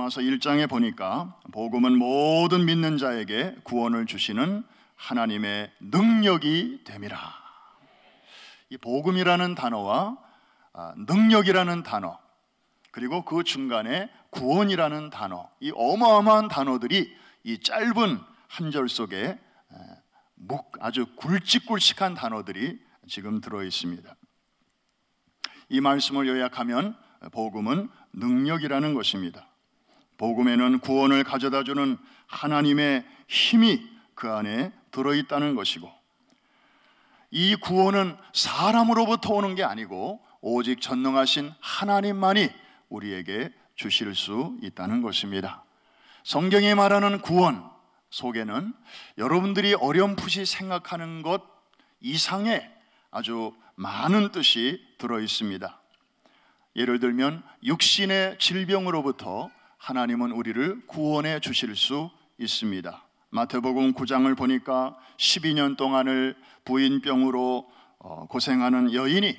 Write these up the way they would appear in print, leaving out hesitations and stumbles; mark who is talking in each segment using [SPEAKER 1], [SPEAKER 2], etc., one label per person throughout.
[SPEAKER 1] 로마서 1장에 보니까 복음은 모든 믿는 자에게 구원을 주시는 하나님의 능력이 됨이라. 이 복음이라는 단어와 능력이라는 단어, 그리고 그 중간에 구원이라는 단어, 이 어마어마한 단어들이 이 짧은 한 절 속에 아주 굵직굵직한 단어들이 지금 들어 있습니다. 이 말씀을 요약하면 복음은 능력이라는 것입니다. 복음에는 구원을 가져다주는 하나님의 힘이 그 안에 들어있다는 것이고, 이 구원은 사람으로부터 오는 게 아니고 오직 전능하신 하나님만이 우리에게 주실 수 있다는 것입니다. 성경이 말하는 구원 속에는 여러분들이 어렴풋이 생각하는 것 이상의 아주 많은 뜻이 들어 있습니다. 예를 들면 육신의 질병으로부터 하나님은 우리를 구원해 주실 수 있습니다. 마태복음 9장을 보니까 12년 동안을 부인병으로 고생하는 여인이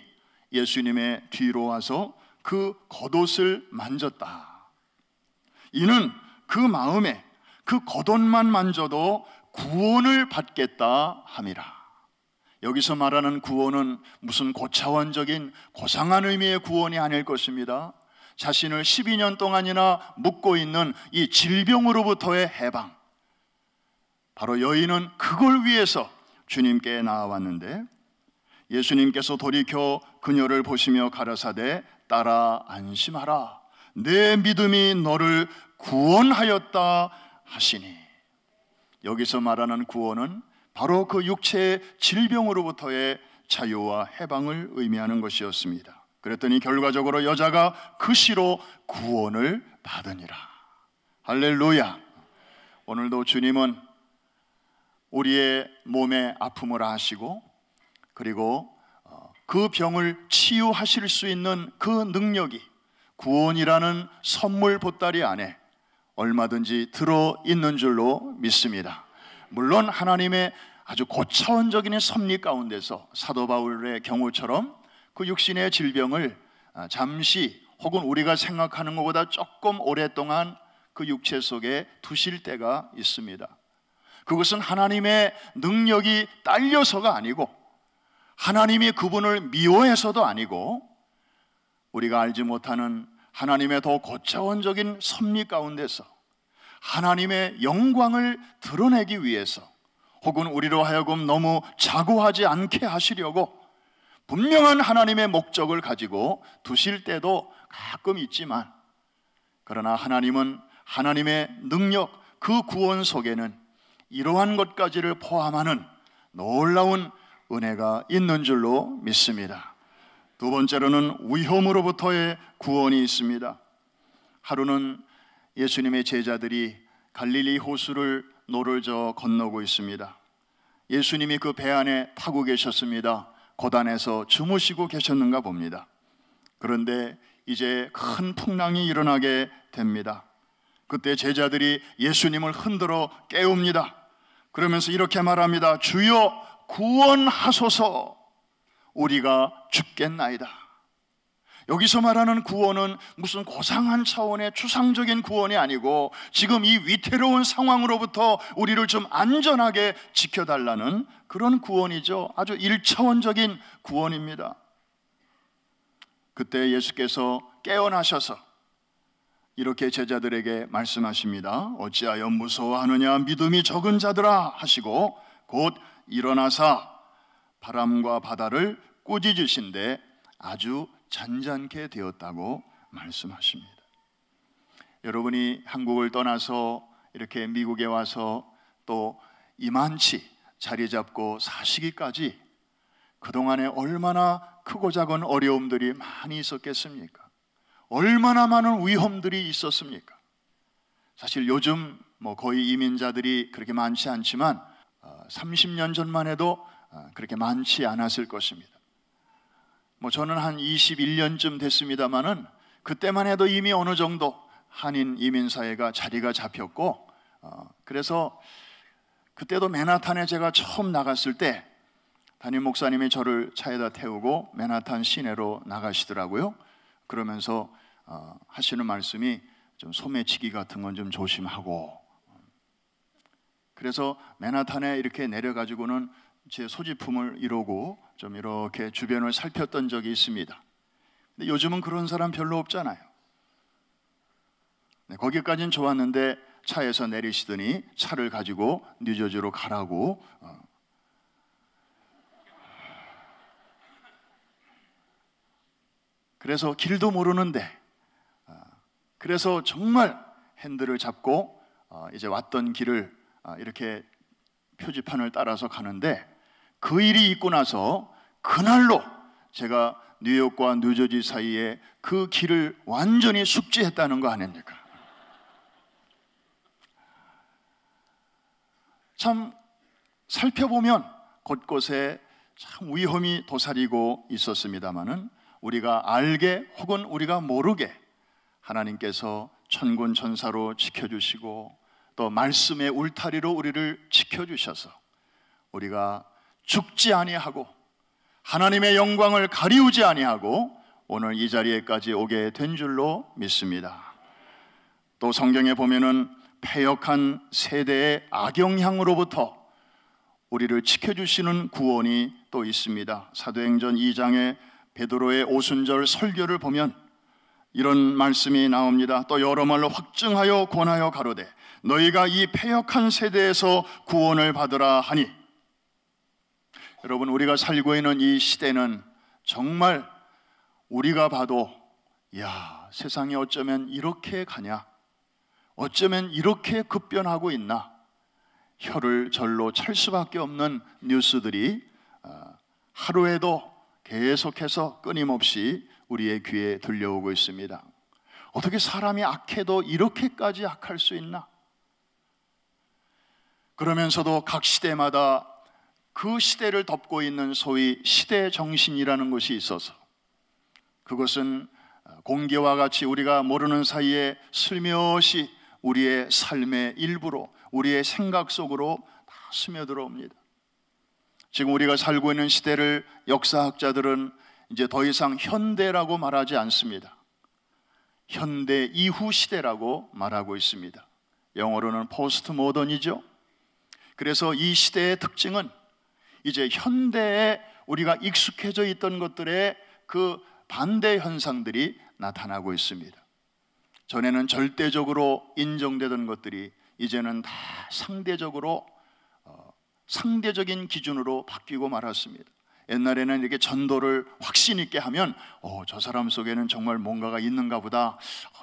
[SPEAKER 1] 예수님의 뒤로 와서 그 겉옷을 만졌다. 이는 그 마음에 그 겉옷만 만져도 구원을 받겠다 함이라. 여기서 말하는 구원은 무슨 고차원적인 고상한 의미의 구원이 아닐 것입니다. 자신을 12년 동안이나 묵고 있는 이 질병으로부터의 해방, 바로 여인은 그걸 위해서 주님께 나아왔는데, 예수님께서 돌이켜 그녀를 보시며 가라사대 따라 안심하라, 내 믿음이 너를 구원하였다 하시니. 여기서 말하는 구원은 바로 그 육체의 질병으로부터의 자유와 해방을 의미하는 것이었습니다. 그랬더니 결과적으로 여자가 그 시로 구원을 받으니라. 할렐루야. 오늘도 주님은 우리의 몸의 아픔을 아시고, 그리고 그 병을 치유하실 수 있는 그 능력이 구원이라는 선물 보따리 안에 얼마든지 들어있는 줄로 믿습니다. 물론 하나님의 아주 고차원적인 섭리 가운데서 사도 바울의 경우처럼 그 육신의 질병을 잠시 혹은 우리가 생각하는 것보다 조금 오랫동안 그 육체 속에 두실 때가 있습니다. 그것은 하나님의 능력이 딸려서가 아니고, 하나님이 그분을 미워해서도 아니고, 우리가 알지 못하는 하나님의 더 고차원적인 섭리 가운데서 하나님의 영광을 드러내기 위해서, 혹은 우리로 하여금 너무 자고하지 않게 하시려고 분명한 하나님의 목적을 가지고 두실 때도 가끔 있지만, 그러나 하나님은 하나님의 능력, 그 구원 속에는 이러한 것까지를 포함하는 놀라운 은혜가 있는 줄로 믿습니다. 두 번째로는 위험으로부터의 구원이 있습니다. 하루는 예수님의 제자들이 갈릴리 호수를 노를 저 건너고 있습니다. 예수님이 그 배 안에 타고 계셨습니다. 고단에서 주무시고 계셨는가 봅니다. 그런데 이제 큰 풍랑이 일어나게 됩니다. 그때 제자들이 예수님을 흔들어 깨웁니다. 그러면서 이렇게 말합니다. 주여 구원하소서, 우리가 죽겠나이다. 여기서 말하는 구원은 무슨 고상한 차원의 추상적인 구원이 아니고, 지금 이 위태로운 상황으로부터 우리를 좀 안전하게 지켜달라는 그런 구원이죠. 아주 1차원적인 구원입니다. 그때 예수께서 깨어나셔서 이렇게 제자들에게 말씀하십니다. 어찌하여 무서워하느냐, 믿음이 적은 자들아 하시고 곧 일어나사 바람과 바다를 꾸짖으신데 아주 잔잔케 되었다고 말씀하십니다. 여러분이 한국을 떠나서 이렇게 미국에 와서 또 이만치 자리 잡고 사시기까지 그동안에 얼마나 크고 작은 어려움들이 많이 있었겠습니까? 얼마나 많은 위험들이 있었습니까? 사실 요즘 거의 이민자들이 그렇게 많지 않지만 30년 전만 해도 그렇게 많지 않았을 것입니다. 저는 한 21년쯤 됐습니다마는 그때만 해도 이미 어느 정도 한인 이민사회가 자리가 잡혔고, 그래서 그때도 맨하탄에 제가 처음 나갔을 때 담임 목사님이 저를 차에다 태우고 맨하탄 시내로 나가시더라고요. 그러면서 하시는 말씀이, 좀 소매치기 같은 건 좀 조심하고, 그래서 맨하탄에 이렇게 내려가지고는 제 소지품을 이러고 좀 이렇게 주변을 살폈던 적이 있습니다. 근데 요즘은 그런 사람 별로 없잖아요. 네, 거기까지는 좋았는데 차에서 내리시더니 차를 가지고 뉴저지로 가라고. 그래서 길도 모르는데, 그래서 정말 핸들을 잡고 이제 왔던 길을 이렇게 표지판을 따라서 가는데, 그 일이 있고 나서 그날로 제가 뉴욕과 뉴저지 사이에 그 길을 완전히 숙지했다는 거 아닙니까? 참 살펴보면 곳곳에 참 위험이 도사리고 있었습니다마는, 우리가 알게 혹은 우리가 모르게 하나님께서 천군 천사로 지켜주시고 또 말씀의 울타리로 우리를 지켜주셔서 우리가 죽지 아니하고 하나님의 영광을 가리우지 아니하고 오늘 이 자리에까지 오게 된 줄로 믿습니다. 또 성경에 보면은 패역한 세대의 악영향으로부터 우리를 지켜주시는 구원이 또 있습니다. 사도행전 2장에 베드로의 오순절 설교를 보면 이런 말씀이 나옵니다. 또 여러 말로 확증하여 권하여 가로되 너희가 이 패역한 세대에서 구원을 받으라 하니. 여러분, 우리가 살고 있는 이 시대는 정말 우리가 봐도 야, 세상이 어쩌면 이렇게 가냐, 어쩌면 이렇게 급변하고 있나, 혀를 절로 찰 수밖에 없는 뉴스들이 하루에도 계속해서 끊임없이 우리의 귀에 들려오고 있습니다. 어떻게 사람이 악해도 이렇게까지 악할 수 있나? 그러면서도 각 시대마다 그 시대를 덮고 있는 소위 시대 정신이라는 것이 있어서, 그것은 공기와 같이 우리가 모르는 사이에 슬며시 우리의 삶의 일부로, 우리의 생각 속으로 다 스며들어옵니다. 지금 우리가 살고 있는 시대를 역사학자들은 이제 더 이상 현대라고 말하지 않습니다. 현대 이후 시대라고 말하고 있습니다. 영어로는 포스트 모던이죠. 그래서 이 시대의 특징은 이제 현대에 우리가 익숙해져 있던 것들의 그 반대 현상들이 나타나고 있습니다. 전에는 절대적으로 인정되던 것들이 이제는 다 상대적인 기준으로 바뀌고 말았습니다. 옛날에는 이렇게 전도를 확신 있게 하면 저 사람 속에는 정말 뭔가가 있는가 보다,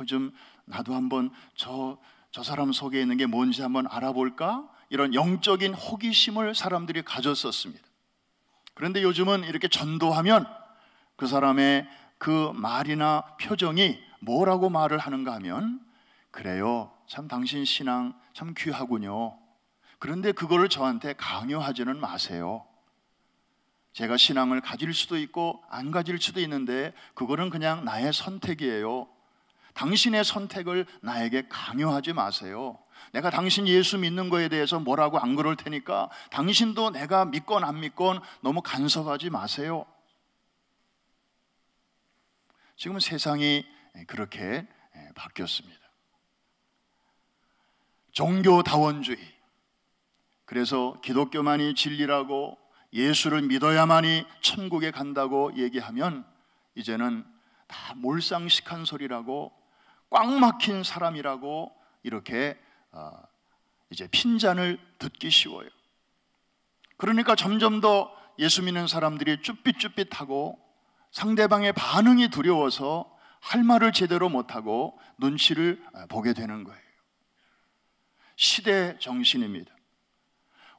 [SPEAKER 1] 좀 나도 한번 저 사람 속에 있는 게 뭔지 한번 알아볼까? 이런 영적인 호기심을 사람들이 가졌었습니다. 그런데 요즘은 이렇게 전도하면 그 사람의 그 말이나 표정이 뭐라고 말을 하는가 하면, 그래요, 참 당신 신앙 참 귀하군요. 그런데 그거를 저한테 강요하지는 마세요. 제가 신앙을 가질 수도 있고 안 가질 수도 있는데 그거는 그냥 나의 선택이에요. 당신의 선택을 나에게 강요하지 마세요. 내가 당신 예수 믿는 거에 대해서 뭐라고 안 그럴 테니까 당신도 내가 믿건 안 믿건 너무 간섭하지 마세요. 지금 세상이 그렇게 바뀌었습니다. 종교다원주의, 그래서 기독교만이 진리라고 예수를 믿어야만이 천국에 간다고 얘기하면 이제는 다 몰상식한 소리라고, 꽉 막힌 사람이라고 이렇게 이제 핀잔을 듣기 쉬워요. 그러니까 점점 더 예수 믿는 사람들이 쭈삣쭈삣하고 상대방의 반응이 두려워서 할 말을 제대로 못하고 눈치를 보게 되는 거예요. 시대 정신입니다.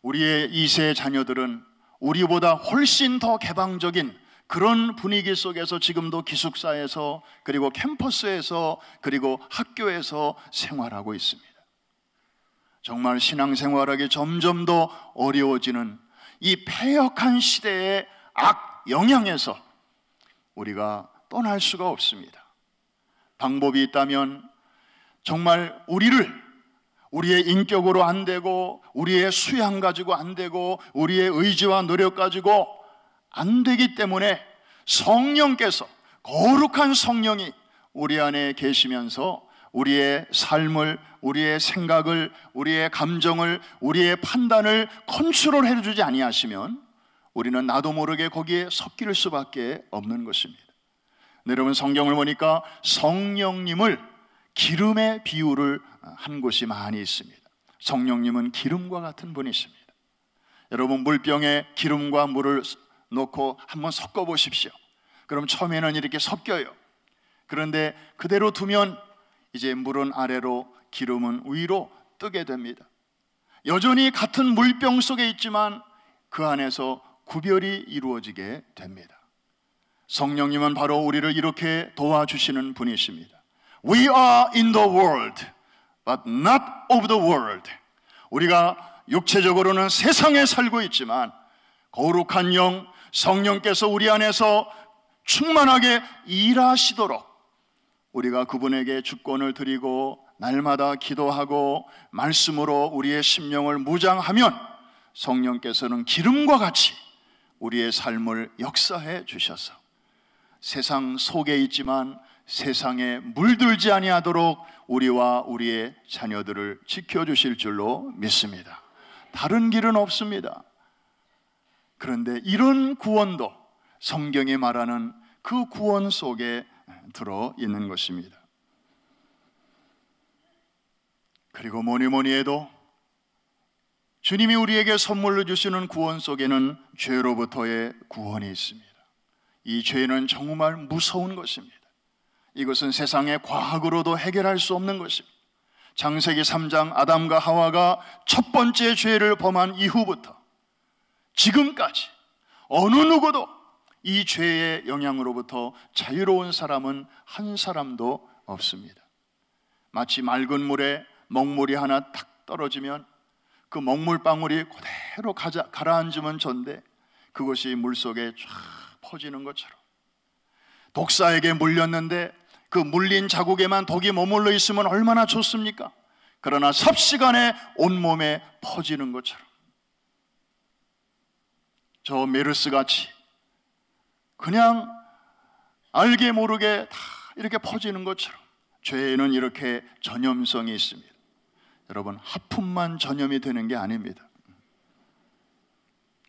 [SPEAKER 1] 우리의 2세 자녀들은 우리보다 훨씬 더 개방적인 그런 분위기 속에서 지금도 기숙사에서, 그리고 캠퍼스에서, 그리고 학교에서 생활하고 있습니다. 정말 신앙생활하기 점점 더 어려워지는 이 패역한 시대의 악 영향에서 우리가 떠날 수가 없습니다. 방법이 있다면 정말 우리의 인격으로 안 되고, 우리의 수양 가지고 안 되고, 우리의 의지와 노력 가지고 안 되기 때문에 성령께서, 거룩한 성령이 우리 안에 계시면서 우리의 삶을, 우리의 생각을, 우리의 감정을, 우리의 판단을 컨트롤해 주지 아니하시면 우리는 나도 모르게 거기에 섞일 수밖에 없는 것입니다. 여러분, 성경을 보니까 성령님을 기름의 비유를 한 곳이 많이 있습니다. 성령님은 기름과 같은 분이십니다. 여러분, 물병에 기름과 물을 넣고 한번 섞어 보십시오. 그럼 처음에는 이렇게 섞여요. 그런데 그대로 두면 이제 물은 아래로, 기름은 위로 뜨게 됩니다. 여전히 같은 물병 속에 있지만 그 안에서 구별이 이루어지게 됩니다. 성령님은 바로 우리를 이렇게 도와주시는 분이십니다. We are in the world, but not of the world. 우리가 육체적으로는 세상에 살고 있지만 거룩한 영, 성령께서 우리 안에서 충만하게 일하시도록 우리가 그분에게 주권을 드리고 날마다 기도하고 말씀으로 우리의 심령을 무장하면 성령께서는 기름과 같이 우리의 삶을 역사해 주셔서 세상 속에 있지만 세상에 물들지 아니하도록 우리와 우리의 자녀들을 지켜주실 줄로 믿습니다. 다른 길은 없습니다. 그런데 이런 구원도 성경이 말하는 그 구원 속에 들어 있는 것입니다. 그리고 뭐니 해도 주님이 우리에게 선물로 주시는 구원 속에는 죄로부터의 구원이 있습니다. 이 죄는 정말 무서운 것입니다. 이것은 세상의 과학으로도 해결할 수 없는 것입니다. 창세기 3장 아담과 하와가 첫 번째 죄를 범한 이후부터 지금까지 어느 누구도 이 죄의 영향으로부터 자유로운 사람은 한 사람도 없습니다. 마치 맑은 물에 먹물이 하나 탁 떨어지면 그 먹물방울이 그대로 가라앉으면 전데 그것이 물속에 쫙 퍼지는 것처럼, 독사에게 물렸는데 그 물린 자국에만 독이 머물러 있으면 얼마나 좋습니까? 그러나 삽시간에 온몸에 퍼지는 것처럼, 저 메르스같이 그냥 알게 모르게 다 이렇게 퍼지는 것처럼 죄에는 이렇게 전염성이 있습니다. 여러분, 하품만 전염이 되는 게 아닙니다.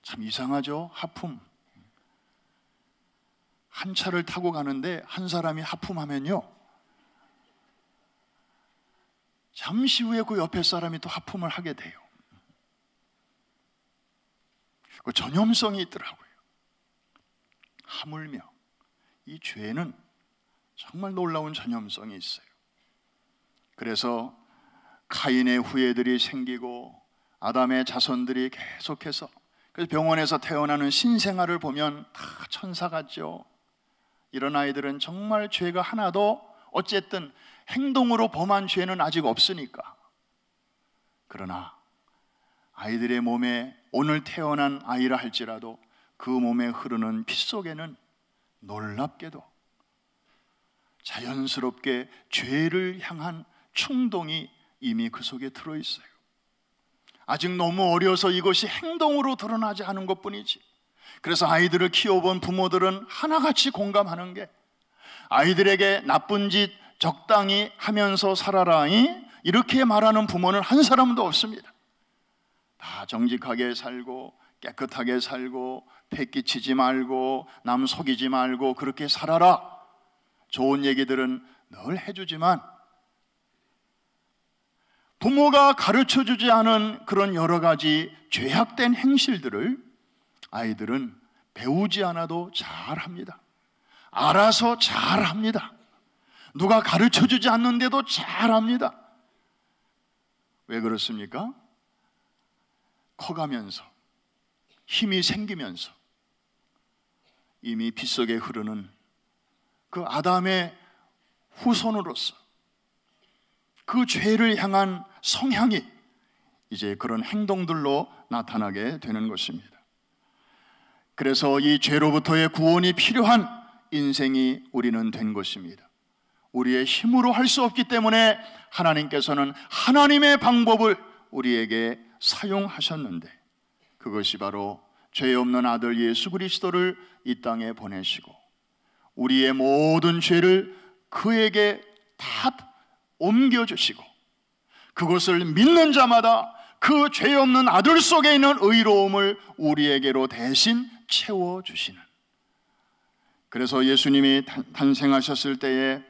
[SPEAKER 1] 참 이상하죠? 하품. 한 차를 타고 가는데 한 사람이 하품하면요, 잠시 후에 그 옆에 사람이 또 하품을 하게 돼요. 그 전염성이 있더라고요. 하물며 이 죄는 정말 놀라운 전염성이 있어요. 그래서 카인의 후예들이 생기고 아담의 자손들이 계속해서, 그래서 병원에서 태어나는 신생아를 보면 다 천사 같죠. 이런 아이들은 정말 죄가 하나도, 어쨌든 행동으로 범한 죄는 아직 없으니까. 그러나 아이들의 몸에, 오늘 태어난 아이라 할지라도 그 몸에 흐르는 피 속에는 놀랍게도 자연스럽게 죄를 향한 충동이 이미 그 속에 들어있어요. 아직 너무 어려서 이것이 행동으로 드러나지 않은 것뿐이지. 그래서 아이들을 키워본 부모들은 하나같이 공감하는 게, 아이들에게 나쁜 짓 적당히 하면서 살아라, 이렇게 말하는 부모는 한 사람도 없습니다. 다 정직하게 살고 깨끗하게 살고 패기치지 말고 남 속이지 말고 그렇게 살아라, 좋은 얘기들은 늘 해주지만 부모가 가르쳐주지 않은 그런 여러 가지 죄악된 행실들을 아이들은 배우지 않아도 잘합니다. 알아서 잘합니다. 누가 가르쳐주지 않는데도 잘합니다. 왜 그렇습니까? 커가면서, 힘이 생기면서 이미 피 속에 흐르는 그 아담의 후손으로서 그 죄를 향한 성향이 이제 그런 행동들로 나타나게 되는 것입니다. 그래서 이 죄로부터의 구원이 필요한 인생이 우리는 된 것입니다. 우리의 힘으로 할 수 없기 때문에 하나님께서는 하나님의 방법을 우리에게 사용하셨는데, 그것이 바로 죄 없는 아들 예수 그리스도를 이 땅에 보내시고 우리의 모든 죄를 그에게 다 옮겨주시고 그것을 믿는 자마다 그 죄 없는 아들 속에 있는 의로움을 우리에게로 대신 채워주시는, 그래서 예수님이 탄생하셨을 때에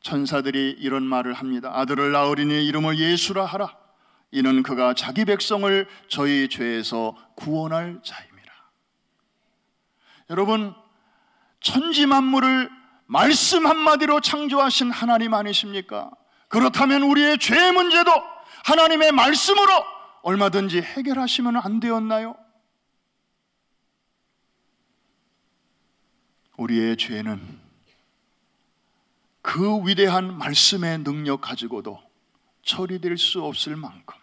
[SPEAKER 1] 천사들이 이런 말을 합니다. 아들을 낳으리니 이름을 예수라 하라. 이는 그가 자기 백성을 저희 죄에서 구원할 자임이라. 여러분, 천지 만물을 말씀 한마디로 창조하신 하나님 아니십니까? 그렇다면 우리의 죄의 문제도 하나님의 말씀으로 얼마든지 해결하시면 안 되었나요? 우리의 죄는 그 위대한 말씀의 능력 가지고도 처리될 수 없을 만큼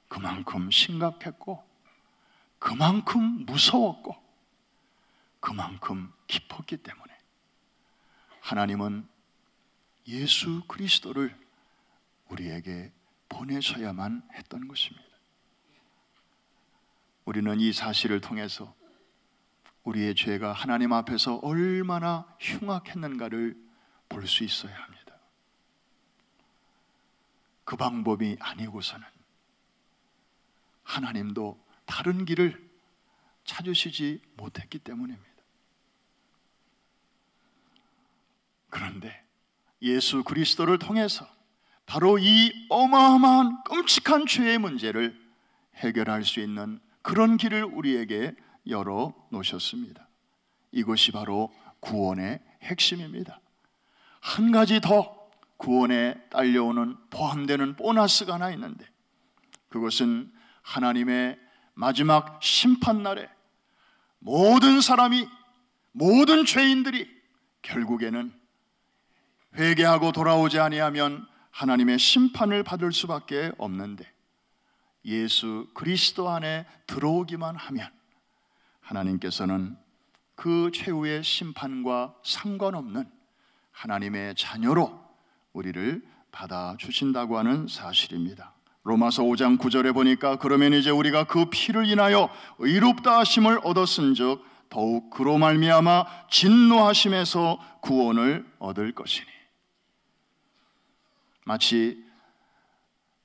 [SPEAKER 1] 그만큼 심각했고 그만큼 무서웠고 그만큼 깊었기 때문에 하나님은 예수 그리스도를 우리에게 보내셔야만 했던 것입니다. 우리는 이 사실을 통해서 우리의 죄가 하나님 앞에서 얼마나 흉악했는가를 볼 수 있어야 합니다. 그 방법이 아니고서는 하나님도 다른 길을 찾으시지 못했기 때문입니다. 그런데 예수 그리스도를 통해서 바로 이 어마어마한 끔찍한 죄의 문제를 해결할 수 있는 그런 길을 우리에게 열어 놓으셨습니다. 이것이 바로 구원의 핵심입니다. 한 가지 더 구원에 딸려오는 포함되는 보너스가 하나 있는데, 그것은 하나님의 마지막 심판날에 모든 사람이, 모든 죄인들이 결국에는 회개하고 돌아오지 아니하면 하나님의 심판을 받을 수밖에 없는데, 예수 그리스도 안에 들어오기만 하면 하나님께서는 그 최후의 심판과 상관없는 하나님의 자녀로 우리를 받아주신다고 하는 사실입니다. 로마서 5장 9절에 보니까 그러면 이제 우리가 그 피를 인하여 의롭다 하심을 얻었은즉 더욱 그로 말미암아 진노하심에서 구원을 얻을 것이니, 마치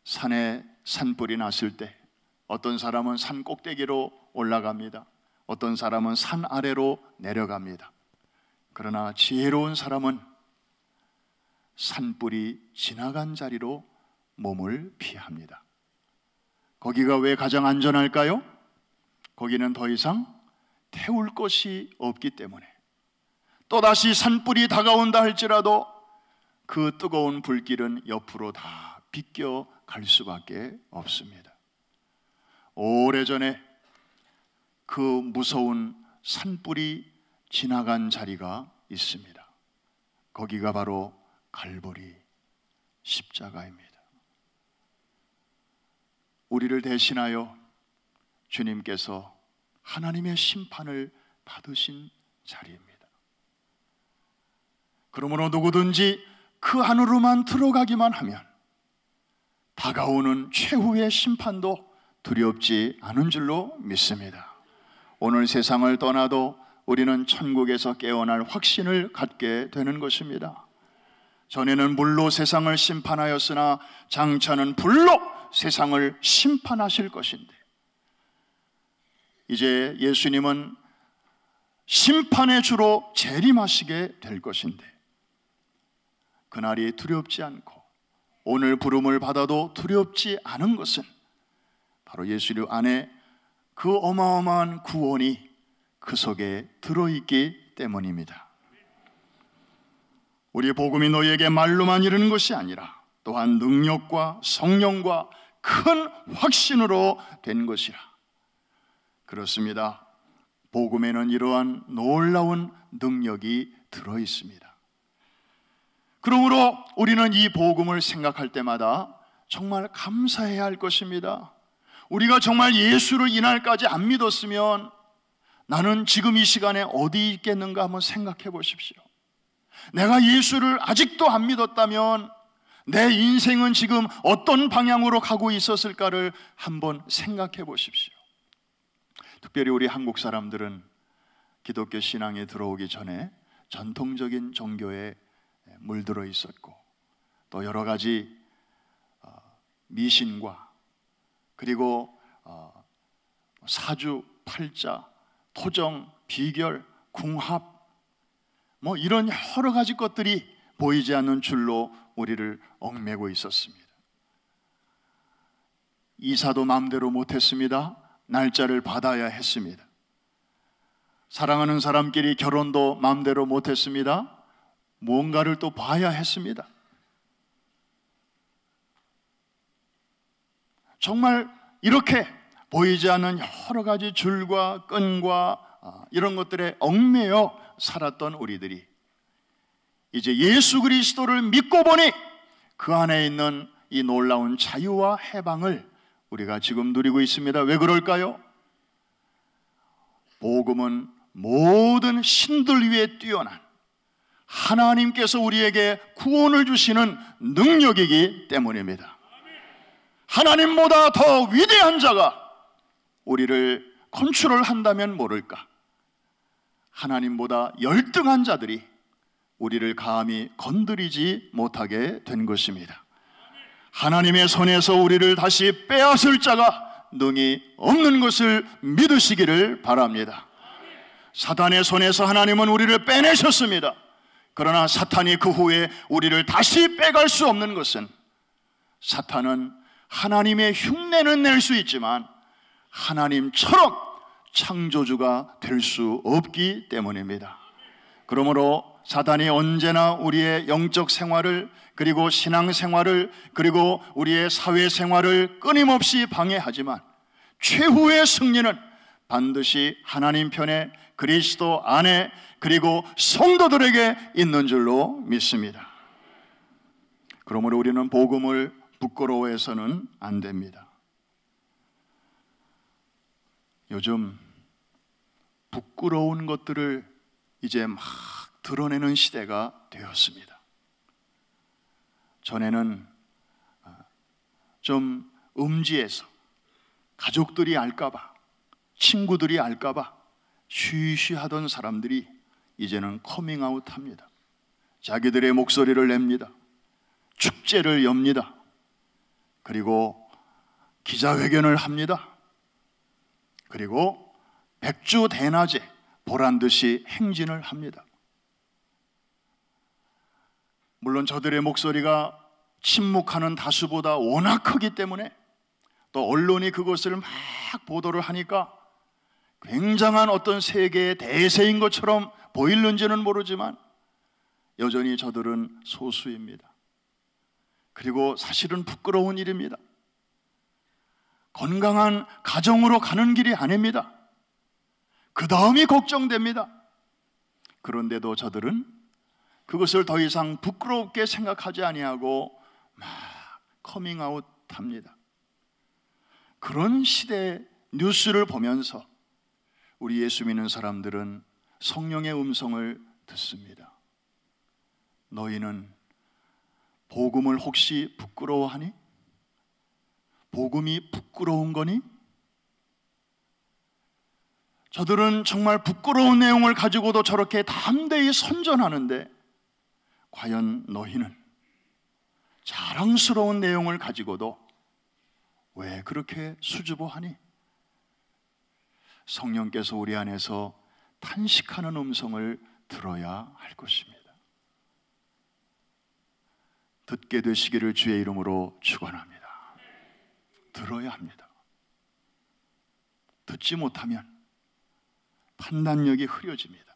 [SPEAKER 1] 산에 산불이 났을 때 어떤 사람은 산 꼭대기로 올라갑니다. 어떤 사람은 산 아래로 내려갑니다. 그러나 지혜로운 사람은 산불이 지나간 자리로 몸을 피합니다. 거기가 왜 가장 안전할까요? 거기는 더 이상 태울 것이 없기 때문에. 또다시 산불이 다가온다 할지라도 그 뜨거운 불길은 옆으로 다 비껴 갈 수밖에 없습니다. 오래전에 그 무서운 산불이 지나간 자리가 있습니다. 거기가 바로 갈보리 십자가입니다. 우리를 대신하여 주님께서 하나님의 심판을 받으신 자리입니다. 그러므로 누구든지 그 안으로만 들어가기만 하면 다가오는 최후의 심판도 두렵지 않은 줄로 믿습니다. 오늘 세상을 떠나도 우리는 천국에서 깨어날 확신을 갖게 되는 것입니다. 전에는 물로 세상을 심판하였으나 장차는 불로 세상을 심판하실 것인데, 이제 예수님은 심판의 주로 재림하시게 될 것인데, 그날이 두렵지 않고 오늘 부름을 받아도 두렵지 않은 것은 바로 예수님 안에 그 어마어마한 구원이 그 속에 들어있기 때문입니다. 우리 복음이 너희에게 말로만 이르는 것이 아니라 또한 능력과 성령과 큰 확신으로 된 것이라. 그렇습니다. 복음에는 이러한 놀라운 능력이 들어있습니다. 그러므로 우리는 이 복음을 생각할 때마다 정말 감사해야 할 것입니다. 우리가 정말 예수를 이날까지 안 믿었으면 나는 지금 이 시간에 어디 있겠는가 한번 생각해 보십시오. 내가 예수를 아직도 안 믿었다면 내 인생은 지금 어떤 방향으로 가고 있었을까를 한번 생각해 보십시오. 특별히 우리 한국 사람들은 기독교 신앙에 들어오기 전에 전통적인 종교에 물들어 있었고, 또 여러 가지 미신과 그리고 사주, 팔자, 토정, 비결, 궁합 뭐 이런 여러 가지 것들이 보이지 않는 줄로 우리를 얽매고 있었습니다. 이사도 마음대로 못했습니다. 날짜를 받아야 했습니다. 사랑하는 사람끼리 결혼도 마음대로 못했습니다. 뭔가를 또 봐야 했습니다. 정말 이렇게 보이지 않는 여러 가지 줄과 끈과 이런 것들에 얽매여 살았던 우리들이 이제 예수 그리스도를 믿고 보니 그 안에 있는 이 놀라운 자유와 해방을 우리가 지금 누리고 있습니다. 왜 그럴까요? 복음은 모든 신들 위에 뛰어난 하나님께서 우리에게 구원을 주시는 능력이기 때문입니다. 하나님보다 더 위대한 자가 우리를 컨트롤한다면 모를까, 하나님보다 열등한 자들이 우리를 감히 건드리지 못하게 된 것입니다. 하나님의 손에서 우리를 다시 빼앗을 자가 능히 없는 것을 믿으시기를 바랍니다. 사탄의 손에서 하나님은 우리를 빼내셨습니다. 그러나 사탄이 그 후에 우리를 다시 빼갈 수 없는 것은, 사탄은 하나님의 흉내는 낼 수 있지만 하나님처럼 창조주가 될 수 없기 때문입니다. 그러므로 사탄이 언제나 우리의 영적 생활을, 그리고 신앙 생활을, 그리고 우리의 사회 생활을 끊임없이 방해하지만 최후의 승리는 반드시 하나님 편에, 그리스도 안에, 그리고 성도들에게 있는 줄로 믿습니다. 그러므로 우리는 복음을 부끄러워해서는 안 됩니다. 요즘 부끄러운 것들을 이제 막 드러내는 시대가 되었습니다. 전에는 좀 음지에서 가족들이 알까봐, 친구들이 알까봐 쉬쉬하던 사람들이 이제는 커밍아웃 합니다. 자기들의 목소리를 냅니다. 축제를 엽니다. 그리고 기자회견을 합니다. 그리고 백주대낮에 보란듯이 행진을 합니다. 물론 저들의 목소리가 침묵하는 다수보다 워낙 크기 때문에, 또 언론이 그것을 막 보도를 하니까 굉장한 어떤 세계의 대세인 것처럼 보일는지는 모르지만 여전히 저들은 소수입니다. 그리고 사실은 부끄러운 일입니다. 건강한 가정으로 가는 길이 아닙니다. 그 다음이 걱정됩니다. 그런데도 저들은 그것을 더 이상 부끄럽게 생각하지 아니하고 막 커밍아웃 합니다. 그런 시대의 뉴스를 보면서 우리 예수 믿는 사람들은 성령의 음성을 듣습니다. 너희는 복음을 혹시 부끄러워하니? 복음이 부끄러운 거니? 저들은 정말 부끄러운 내용을 가지고도 저렇게 담대히 선전하는데, 과연 너희는 자랑스러운 내용을 가지고도 왜 그렇게 수줍어하니? 성령께서 우리 안에서 탄식하는 음성을 들어야 할 것입니다. 듣게 되시기를 주의 이름으로 축원합니다. 들어야 합니다. 듣지 못하면 판단력이 흐려집니다.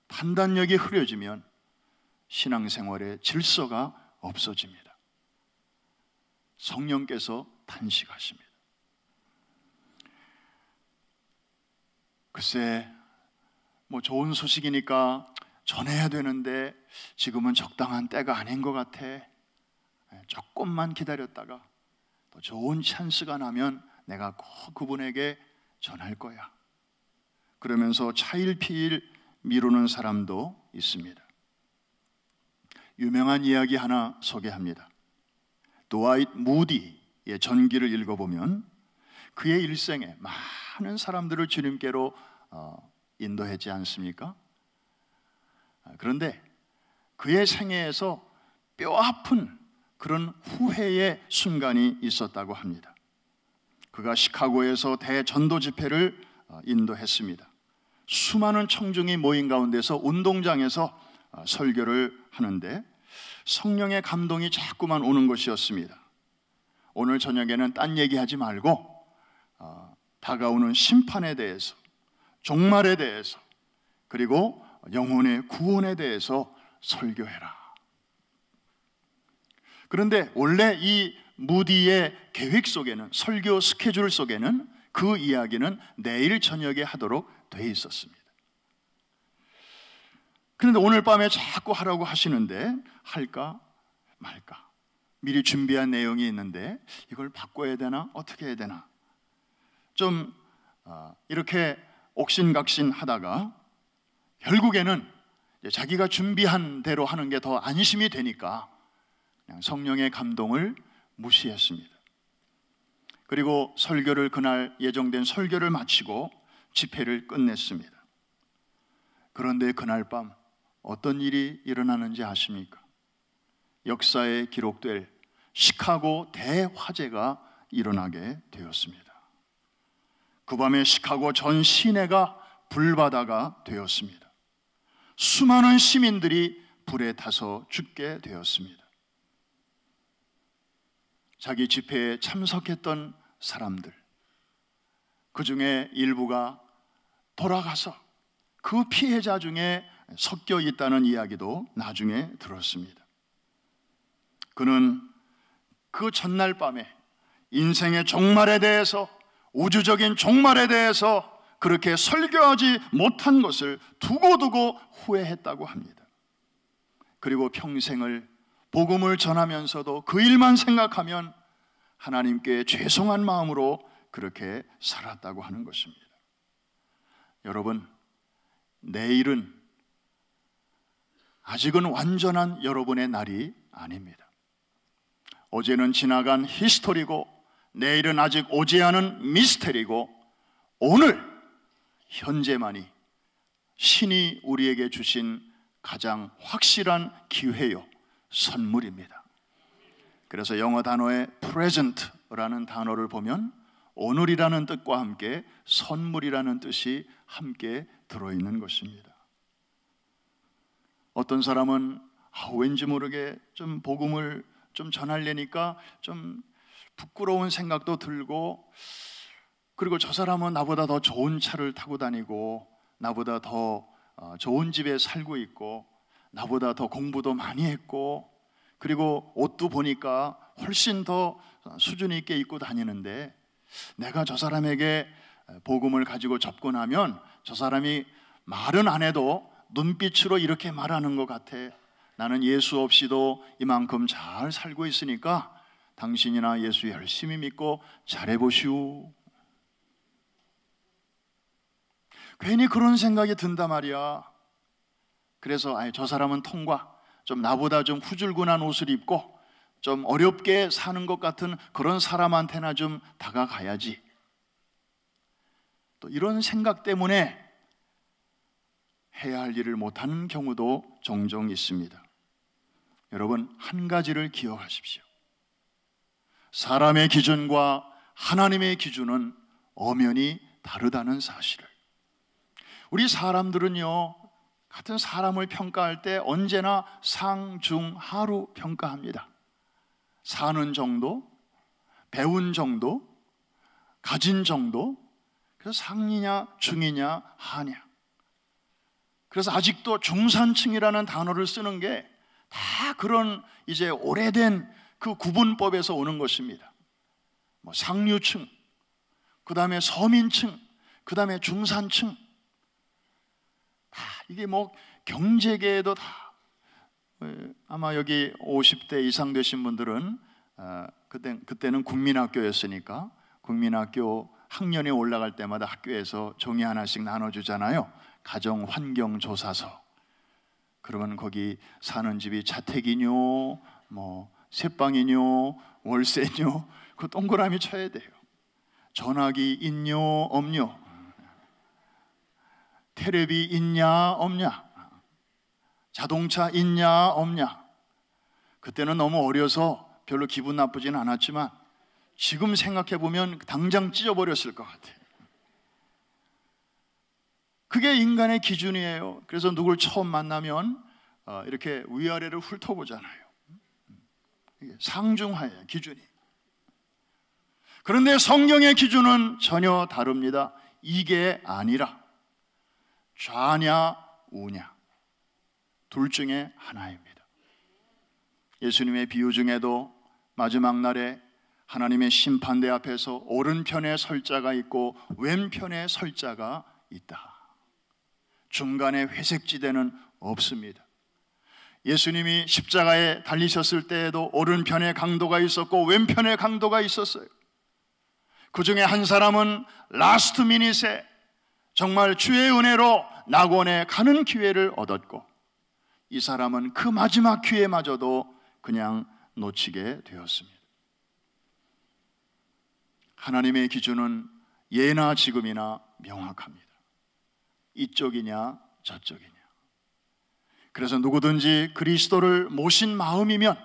[SPEAKER 1] 판단력이 흐려지면 신앙생활의 질서가 없어집니다. 성령께서 탄식하십니다. 글쎄, 뭐 좋은 소식이니까 전해야 되는데 지금은 적당한 때가 아닌 것 같아. 조금만 기다렸다가 또 좋은 찬스가 나면 내가 꼭 그분에게 전할 거야. 그러면서 차일피일 미루는 사람도 있습니다. 유명한 이야기 하나 소개합니다. 드와이트 무디의 전기를 읽어보면 그의 일생에 많은 사람들을 주님께로 인도했지 않습니까? 그런데 그의 생애에서 뼈아픈 그런 후회의 순간이 있었다고 합니다. 그가 시카고에서 대전도 집회를 인도했습니다. 수많은 청중이 모인 가운데서 운동장에서 설교를 하는데 성령의 감동이 자꾸만 오는 것이었습니다. 오늘 저녁에는 딴 얘기하지 말고 다가오는 심판에 대해서, 종말에 대해서, 그리고 영혼의 구원에 대해서 설교해라. 그런데 원래 이 무디의 계획 속에는, 설교 스케줄 속에는 그 이야기는 내일 저녁에 하도록 돼 있었습니다. 그런데 오늘 밤에 자꾸 하라고 하시는데 할까 말까, 미리 준비한 내용이 있는데 이걸 바꿔야 되나 어떻게 해야 되나 좀 이렇게 옥신각신 하다가 결국에는 자기가 준비한 대로 하는 게 더 안심이 되니까 그냥 성령의 감동을 무시했습니다. 그리고 설교를, 그날 예정된 설교를 마치고 집회를 끝냈습니다. 그런데 그날 밤 어떤 일이 일어나는지 아십니까? 역사에 기록될 시카고 대화재가 일어나게 되었습니다. 그 밤에 시카고 전 시내가 불바다가 되었습니다. 수많은 시민들이 불에 타서 죽게 되었습니다. 자기 집회에 참석했던 사람들, 그 중에 일부가 돌아가서 그 피해자 중에 섞여 있다는 이야기도 나중에 들었습니다. 그는 그 전날 밤에 인생의 종말에 대해서, 우주적인 종말에 대해서 그렇게 설교하지 못한 것을 두고두고 후회했다고 합니다. 그리고 평생을 복음을 전하면서도 그 일만 생각하면 하나님께 죄송한 마음으로 그렇게 살았다고 하는 것입니다. 여러분, 내일은 아직은 완전한 여러분의 날이 아닙니다. 어제는 지나간 히스토리고 내일은 아직 오지 않은 미스테리고 오늘 현재만이 신이 우리에게 주신 가장 확실한 기회요, 선물입니다. 그래서 영어 단어의 present라는 단어를 보면 오늘이라는 뜻과 함께 선물이라는 뜻이 함께 들어있는 것입니다. 어떤 사람은 왠지 모르게 좀 복음을 좀 전하려니까 좀 부끄러운 생각도 들고, 그리고 저 사람은 나보다 더 좋은 차를 타고 다니고 나보다 더 좋은 집에 살고 있고 나보다 더 공부도 많이 했고 그리고 옷도 보니까 훨씬 더 수준 있게 입고 다니는데 내가 저 사람에게 복음을 가지고 접근하면 저 사람이 말은 안 해도 눈빛으로 이렇게 말하는 것 같아. 나는 예수 없이도 이만큼 잘 살고 있으니까 당신이나 예수 열심히 믿고 잘해보시오. 괜히 그런 생각이 든단 말이야. 그래서 저 사람은 통과, 좀 나보다 좀 후줄근한 옷을 입고 좀 어렵게 사는 것 같은 그런 사람한테나 좀 다가가야지. 또 이런 생각 때문에 해야 할 일을 못하는 경우도 종종 있습니다. 여러분, 한 가지를 기억하십시오. 사람의 기준과 하나님의 기준은 엄연히 다르다는 사실을. 우리 사람들은요, 같은 사람을 평가할 때 언제나 상, 중, 하로 평가합니다. 사는 정도, 배운 정도, 가진 정도. 그래서 상이냐 중이냐 하냐. 그래서 아직도 중산층이라는 단어를 쓰는 게 다 그런 이제 오래된 그 구분법에서 오는 것입니다. 뭐 상류층, 그 다음에 서민층, 그 다음에 중산층. 다 이게 뭐 경제계에도 다, 아마 여기 50대 이상 되신 분들은 그때는 국민학교였으니까 국민학교 학년이 올라갈 때마다 학교에서 종이 하나씩 나눠주잖아요. 가정환경조사서. 그러면 거기 사는 집이 자택이뇨, 뭐 새방이뇨, 월세뇨, 그 동그라미 쳐야 돼요. 전화기 있뇨 없뇨, 테레비 있냐 없냐, 자동차 있냐 없냐. 그때는 너무 어려서 별로 기분 나쁘진 않았지만 지금 생각해 보면 당장 찢어버렸을 것 같아요. 그게 인간의 기준이에요. 그래서 누굴 처음 만나면 이렇게 위아래를 훑어보잖아요. 이게 상중하예요, 기준이. 그런데 성경의 기준은 전혀 다릅니다. 이게 아니라 좌냐 우냐 둘 중에 하나입니다. 예수님의 비유 중에도 마지막 날에 하나님의 심판대 앞에서 오른편에 설 자가 있고 왼편에 설 자가 있다. 중간에 회색지대는 없습니다. 예수님이 십자가에 달리셨을 때에도 오른편에 강도가 있었고 왼편에 강도가 있었어요. 그 중에 한 사람은 라스트 미닛에 정말 주의 은혜로 낙원에 가는 기회를 얻었고, 이 사람은 그 마지막 기회마저도 그냥 놓치게 되었습니다. 하나님의 기준은 예나 지금이나 명확합니다. 이쪽이냐 저쪽이냐. 그래서 누구든지 그리스도를 모신 마음이면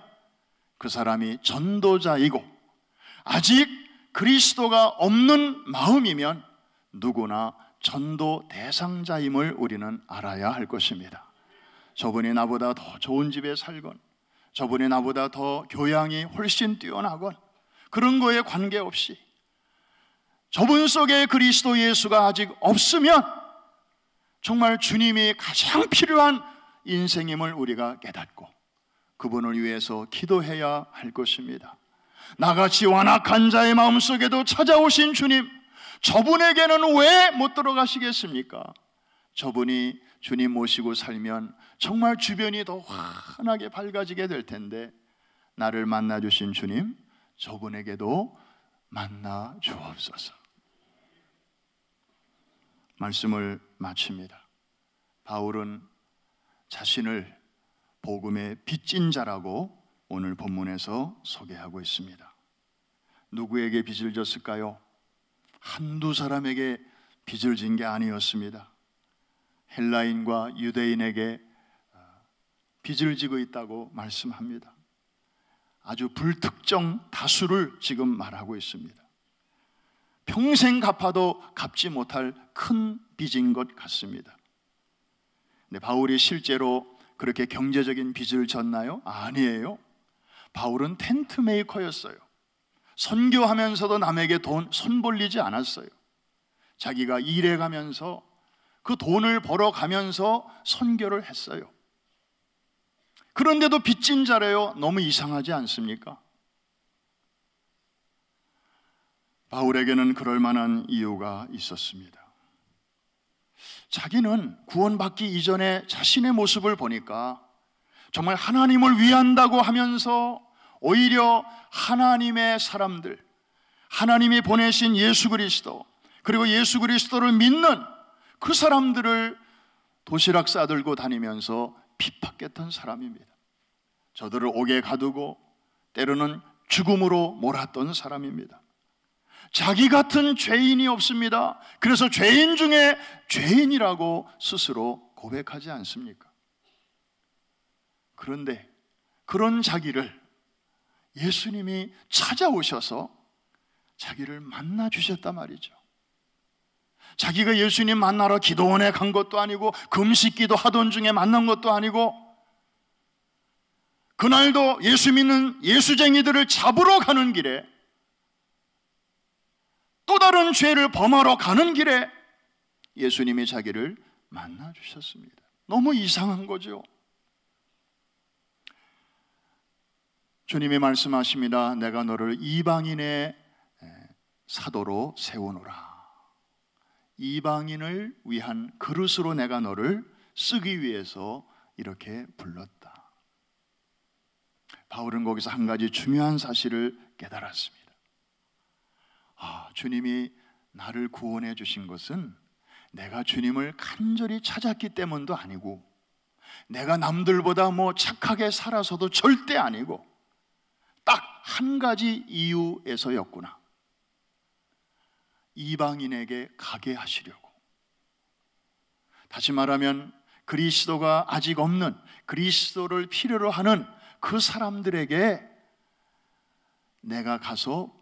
[SPEAKER 1] 그 사람이 전도자이고, 아직 그리스도가 없는 마음이면 누구나 전도 대상자임을 우리는 알아야 할 것입니다. 저분이 나보다 더 좋은 집에 살건, 저분이 나보다 더 교양이 훨씬 뛰어나건, 그런 거에 관계없이 저분 속에 그리스도 예수가 아직 없으면 정말 주님이 가장 필요한 인생임을 우리가 깨닫고 그분을 위해서 기도해야 할 것입니다. 나같이 완악한 자의 마음속에도 찾아오신 주님, 저분에게는 왜 못 들어가시겠습니까? 저분이 주님 모시고 살면 정말 주변이 더 환하게 밝아지게 될 텐데, 나를 만나주신 주님, 저분에게도 만나 주옵소서. 말씀을 마칩니다. 바울은 자신을 복음의 빚진 자라고 오늘 본문에서 소개하고 있습니다. 누구에게 빚을 졌을까요? 한두 사람에게 빚을 진 게 아니었습니다. 헬라인과 유대인에게 빚을 지고 있다고 말씀합니다. 아주 불특정 다수를 지금 말하고 있습니다. 평생 갚아도 갚지 못할 큰 빚인 것 같습니다. 근데 바울이 실제로 그렇게 경제적인 빚을 졌나요? 아니에요. 바울은 텐트 메이커였어요. 선교하면서도 남에게 돈 손벌리지 않았어요. 자기가 일해가면서 그 돈을 벌어가면서 선교를 했어요. 그런데도 빚진 자래요. 너무 이상하지 않습니까? 바울에게는 그럴 만한 이유가 있었습니다. 자기는 구원받기 이전에 자신의 모습을 보니까 정말 하나님을 위한다고 하면서 오히려 하나님의 사람들, 하나님이 보내신 예수 그리스도, 그리고 예수 그리스도를 믿는 그 사람들을 도시락 싸들고 다니면서 핍박했던 사람입니다. 저들을 옥에 가두고 때로는 죽음으로 몰았던 사람입니다. 자기 같은 죄인이 없습니다. 그래서 죄인 중에 죄인이라고 스스로 고백하지 않습니까? 그런데 그런 자기를 예수님이 찾아오셔서 자기를 만나 주셨단 말이죠. 자기가 예수님 만나러 기도원에 간 것도 아니고 금식기도 하던 중에 만난 것도 아니고, 그날도 예수 믿는 예수쟁이들을 잡으러 가는 길에, 또 다른 죄를 범하러 가는 길에 예수님이 자기를 만나 주셨습니다. 너무 이상한 거죠. 주님이 말씀하십니다. 내가 너를 이방인의 사도로 세우노라. 이방인을 위한 그릇으로 내가 너를 쓰기 위해서 이렇게 불렀다. 바울은 거기서 한 가지 중요한 사실을 깨달았습니다. 주님이 나를 구원해 주신 것은 내가 주님을 간절히 찾았기 때문도 아니고, 내가 남들보다 착하게 살아서도 절대 아니고, 딱 한 가지 이유에서였구나. 이방인에게 가게 하시려고. 다시 말하면 그리스도가 아직 없는, 그리스도를 필요로 하는 그 사람들에게 내가 가서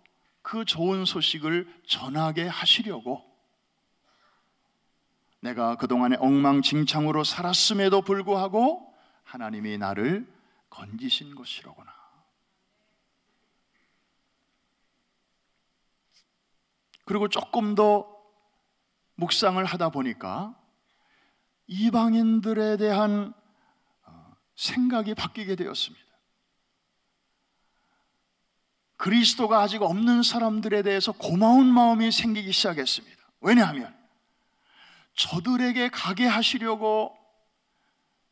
[SPEAKER 1] 그 좋은 소식을 전하게 하시려고, 내가 그동안에 엉망진창으로 살았음에도 불구하고 하나님이 나를 건지신 것이로구나. 그리고 조금 더 묵상을 하다 보니까 이방인들에 대한 생각이 바뀌게 되었습니다. 그리스도가 아직 없는 사람들에 대해서 고마운 마음이 생기기 시작했습니다. 왜냐하면 저들에게 가게 하시려고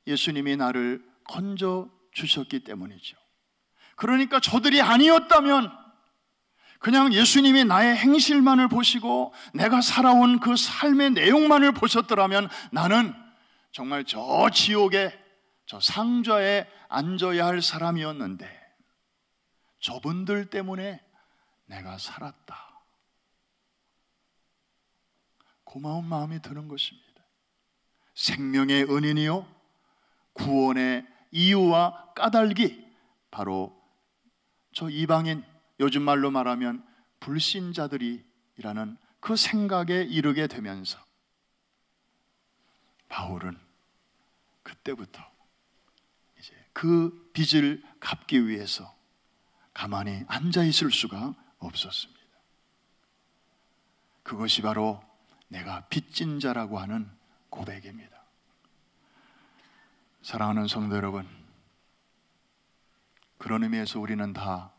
[SPEAKER 1] 예수님이 나를 건져 주셨기 때문이죠. 그러니까 저들이 아니었다면, 그냥 예수님이 나의 행실만을 보시고 내가 살아온 그 삶의 내용만을 보셨더라면 나는 정말 저 지옥에, 저 상좌에 앉아야 할 사람이었는데 저분들 때문에 내가 살았다. 고마운 마음이 드는 것입니다. 생명의 은인이요 구원의 이유와 까닭이 바로 저 이방인, 요즘 말로 말하면 불신자들이라는 그 생각에 이르게 되면서 바울은 그때부터 이제 그 빚을 갚기 위해서 가만히 앉아 있을 수가 없었습니다. 그것이 바로 내가 빚진 자라고 하는 고백입니다. 사랑하는 성도 여러분, 그런 의미에서 우리는 다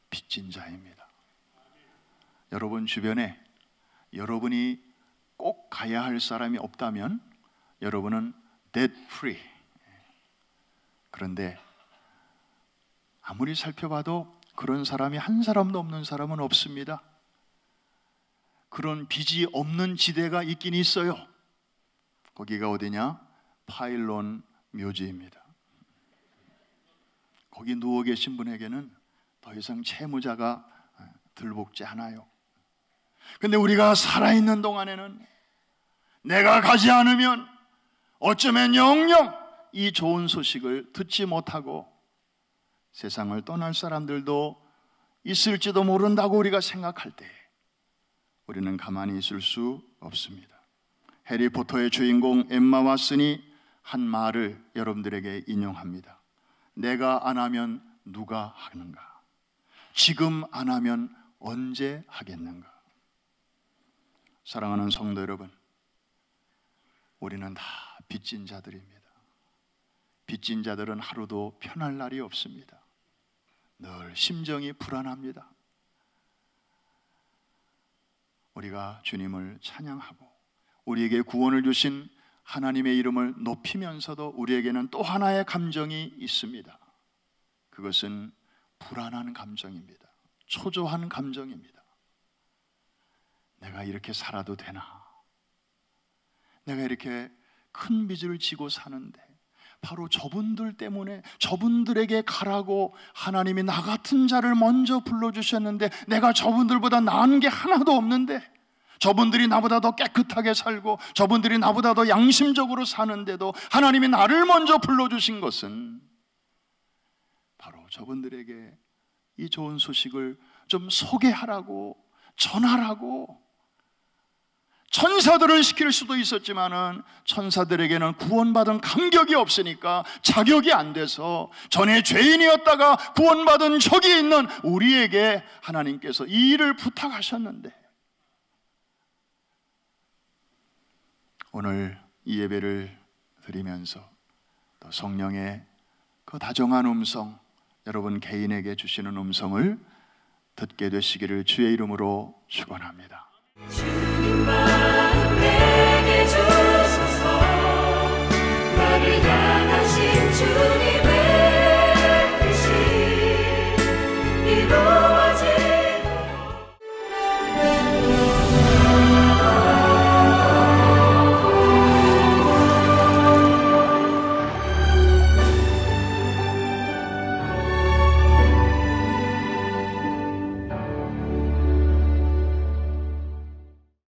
[SPEAKER 1] 빚진 자입니다. 여러분 주변에 여러분이 꼭 가야 할 사람이 없다면 여러분은 debt free. 그런데 아무리 살펴봐도 그런 사람이 한 사람도 없는 사람은 없습니다. 그런 빚이 없는 지대가 있긴 있어요. 거기가 어디냐? 파일론 묘지입니다. 거기 누워 계신 분에게는 더 이상 채무자가 들볶지 않아요. 근데 우리가 살아있는 동안에는 내가 가지 않으면 어쩌면 영영 이 좋은 소식을 듣지 못하고 세상을 떠날 사람들도 있을지도 모른다고 우리가 생각할 때 우리는 가만히 있을 수 없습니다. 해리포터의 주인공 엠마 왓슨이 한 말을 여러분들에게 인용합니다. 내가 안 하면 누가 하는가? 지금 안 하면 언제 하겠는가? 사랑하는 성도 여러분, 우리는 다 빚진 자들입니다. 빚진 자들은 하루도 편할 날이 없습니다. 늘 심정이 불안합니다. 우리가 주님을 찬양하고 우리에게 구원을 주신 하나님의 이름을 높이면서도 우리에게는 또 하나의 감정이 있습니다. 그것은 불안한 감정입니다. 초조한 감정입니다. 내가 이렇게 살아도 되나? 내가 이렇게 큰 빚을 지고 사는데 바로 저분들 때문에, 저분들에게 가라고 하나님이 나 같은 자를 먼저 불러주셨는데 내가 저분들보다 나은 게 하나도 없는데, 저분들이 나보다 더 깨끗하게 살고 저분들이 나보다 더 양심적으로 사는데도 하나님이 나를 먼저 불러주신 것은 바로 저분들에게 이 좋은 소식을 좀 소개하라고, 전하라고. 천사들을 시킬 수도 있었지만은 천사들에게는 구원받은 감격이 없으니까 자격이 안 돼서 전에 죄인이었다가 구원받은 적이 있는 우리에게 하나님께서 이 일을 부탁하셨는데, 오늘 이 예배를 드리면서 또 성령의 그 다정한 음성, 여러분 개인에게 주시는 음성을 듣게 되시기를 주의 이름으로 축원합니다.